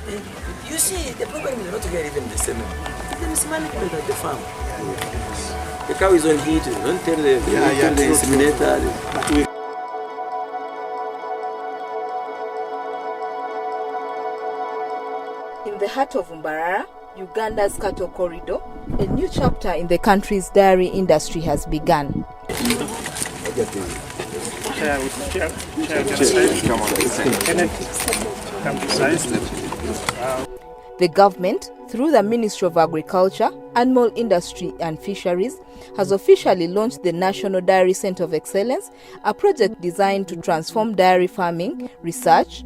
You see, the problem is not here even the same. The mismanagement at the farm. The cow is on heat, you don't tell the inseminator. In the heart of Mbarara, Uganda's cattle corridor, a new chapter in the country's dairy industry has begun. The government, through the Ministry of Agriculture, Animal Industry and Fisheries, has officially launched the National Dairy Centre of Excellence, a project designed to transform dairy farming, research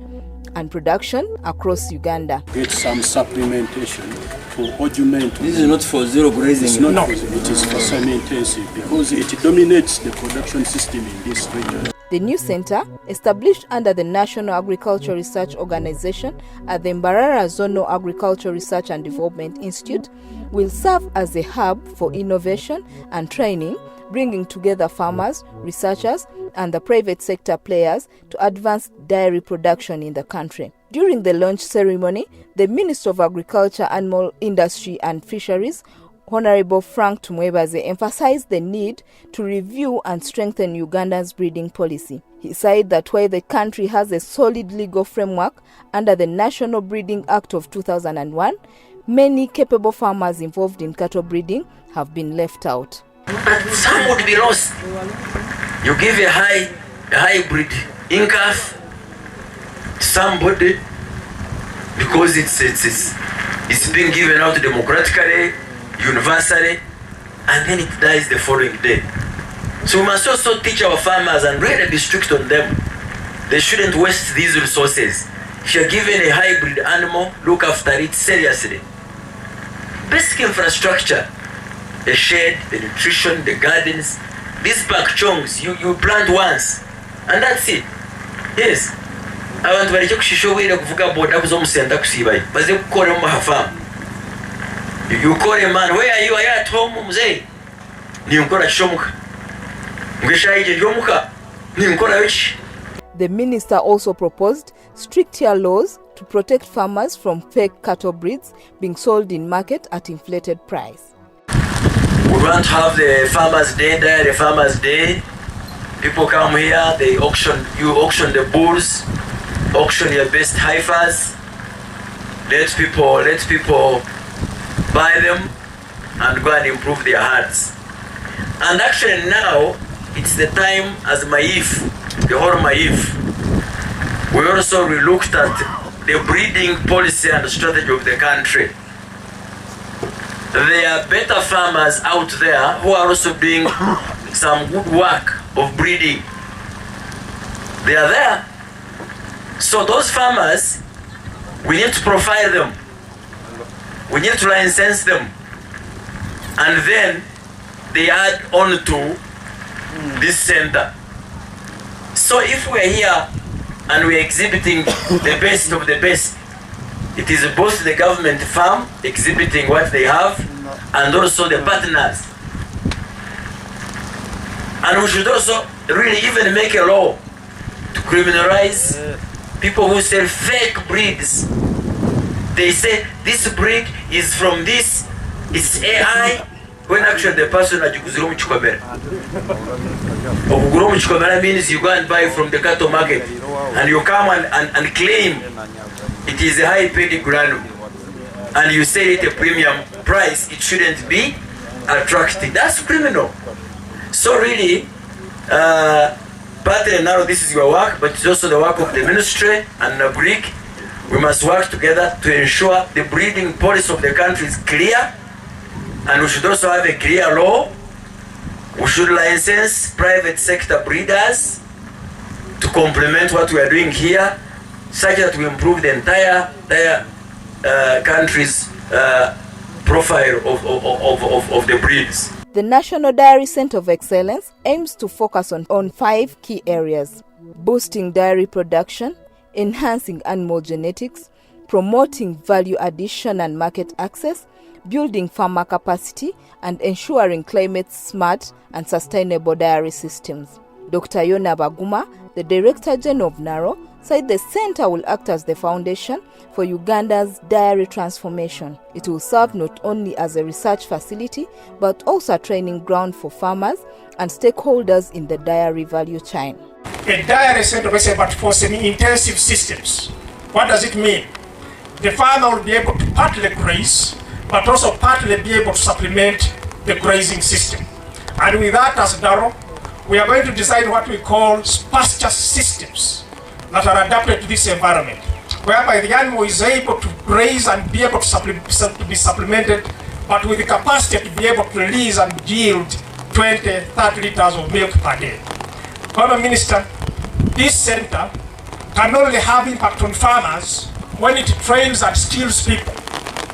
and production across Uganda. Get some supplementation for augment. This is not for zero grazing. No, it is for semi-intensive because it dominates the production system in this region. The new center, established under the National Agriculture Research Organization at the Mbarara Zonal Agriculture Research and Development Institute, will serve as a hub for innovation and training, bringing together farmers, researchers, and the private sector players to advance dairy production in the country. During the launch ceremony, the Minister of Agriculture, Animal Industry and Fisheries, Honorable Frank Tumwebaze, emphasized the need to review and strengthen Uganda's breeding policy. He said that while the country has a solid legal framework under the National Breeding Act of 2001, many capable farmers involved in cattle breeding have been left out. But some would be lost. You give a hybrid in-calf to somebody because it's being given out democratically, universally, and then it dies the following day. So we must also teach our farmers and really be strict on them. They shouldn't waste these resources. If you're given a hybrid animal, look after it seriously. Basic infrastructure, the shed, the nutrition, the gardens, these pakchongs, you plant once, and that's it. Yes. Abantu bareke kushishobora kuvuga boda kuzomusenda kusibaye. Baze gukora mu hafamu. You call a man, where are you? Are you at home? Mzee. Ni mkora chomuka. Ngeshaije jomuka. Ni mkora wichi. The minister also proposed stricter laws to protect farmers from fake cattle breeds being sold in market at inflated price. We want to have the farmers' day there, the farmers' day. People come here, they you auction the bulls, auction your best heifers. Let people buy them and go and improve their herds. And actually now, it's the time as Maif, the whole Maif. We also relooked at the breeding policy and strategy of the country. There are better farmers out there who are also doing some good work of breeding. They are there. So those farmers, we need to profile them. We need to license them. And then they add on to this center. So if we're here and we're exhibiting the best of the best, it is both the government farm exhibiting what they have and also the partners. And we should also really even make a law to criminalize people who sell fake breeds. They say this breed is from this, it's AI, when actually the person ajikuzira mu kikomera. Okugura mu kikomera means you go and buy from the cattle market and you come and claim it is a high paid granule and you sell it a premium price. It shouldn't be attractive. That's criminal. So really, partly now this is your work, but it's also the work of the ministry and the Greek. We must work together to ensure the breeding policy of the country is clear, and we should also have a clear law. We should license private sector breeders to complement what we are doing here, such that we improve the entire country's profile of the breeds. The National Dairy Centre of Excellence aims to focus on 5 key areas: boosting dairy production, enhancing animal genetics, promoting value addition and market access, building farmer capacity, and ensuring climate-smart and sustainable dairy systems. Dr. Yona Baguma, the Director General of NARO, said the center will act as the foundation for Uganda's dairy transformation. It will serve not only as a research facility, but also a training ground for farmers and stakeholders in the dairy value chain. A dairy center of excellence, but for semi-intensive systems. What does it mean? The farmer will be able to partly graze, but also partly be able to supplement the grazing system. And with that as NARO, we are going to design what we call pasture systems that are adapted to this environment, whereby the animal is able to graze and be able to be supplemented, but with the capacity to be able to release and yield 20-30 liters of milk per day. Government Minister, this center can only have impact on farmers when it trains and skills people.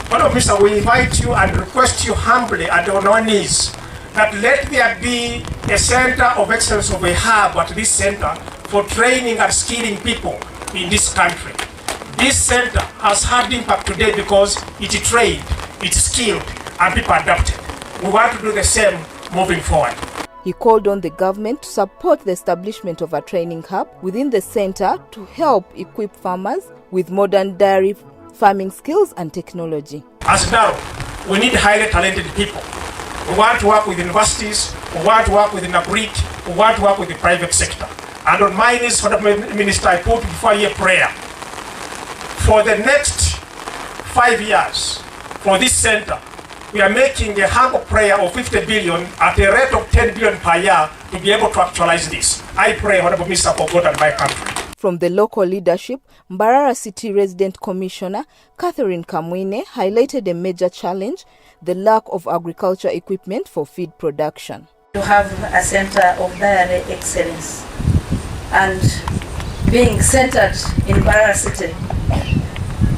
Government Minister, we invite you and request you humbly and on our knees that let there be a center of excellence of a hub at this center for training and skilling people in this country. This center has had impact today because it trained, it skilled, and people adapted. We want to do the same moving forward. He called on the government to support the establishment of a training hub within the center to help equip farmers with modern dairy farming skills and technology. As NARO, we need highly talented people. We want to work with universities, we want to work with NAGRIC, we want to work with the private sector. And on my knees, Minister, I put before you a prayer. For the next 5 years, for this center, we are making a humble prayer of 50 billion at a rate of 10 billion per year to be able to actualize this. I pray, Honorable Minister, for God and my country. From the local leadership, Mbarara City Resident Commissioner Catherine Kamwine highlighted a major challenge, the lack of agriculture equipment for feed production. To have a center of dairy excellence and being centered in Mbarara City,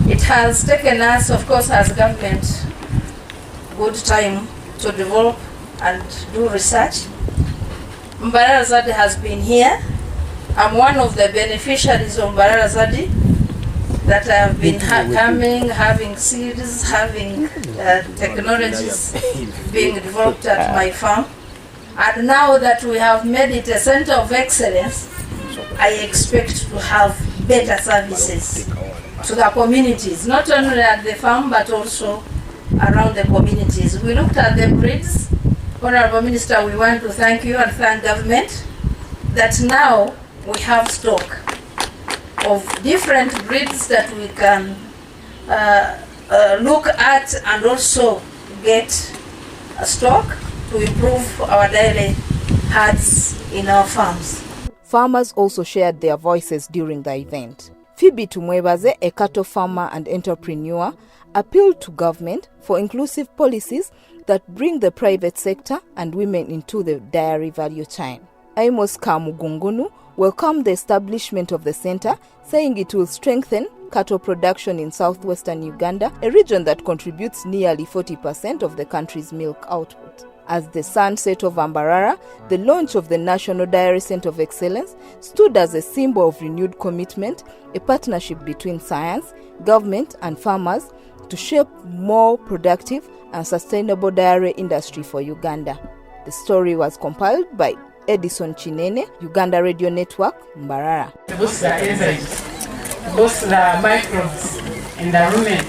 it has taken us, of course, as government, good time to develop and do research. Mbarara has been here. I'm one of the beneficiaries of Mbarara that have been coming, having seeds, having technologies being developed at my farm. And now that we have made it a center of excellence, I expect to have better services to the communities, not only at the farm, but also around the communities. We looked at the breeds. Honorable Minister, we want to thank you and thank government that now we have stock of different breeds that we can look at and also get a stock to improve our daily herds in our farms. Farmers also shared their voices during the event. Frank Tumwebaze, a cattle farmer and entrepreneur, appealed to government for inclusive policies that bring the private sector and women into the dairy value chain. Amos Kamugungunu welcomed the establishment of the center, saying it will strengthen cattle production in southwestern Uganda, a region that contributes nearly 40% of the country's milk output. As the sunset of Mbarara, the launch of the National Dairy Center of Excellence stood as a symbol of renewed commitment, a partnership between science, government and farmers to shape more productive and sustainable dairy industry for Uganda. The story was compiled by Edison Chinene, Uganda Radio Network, Mbarara. Boost the enzymes, boost the microbes in the rumen,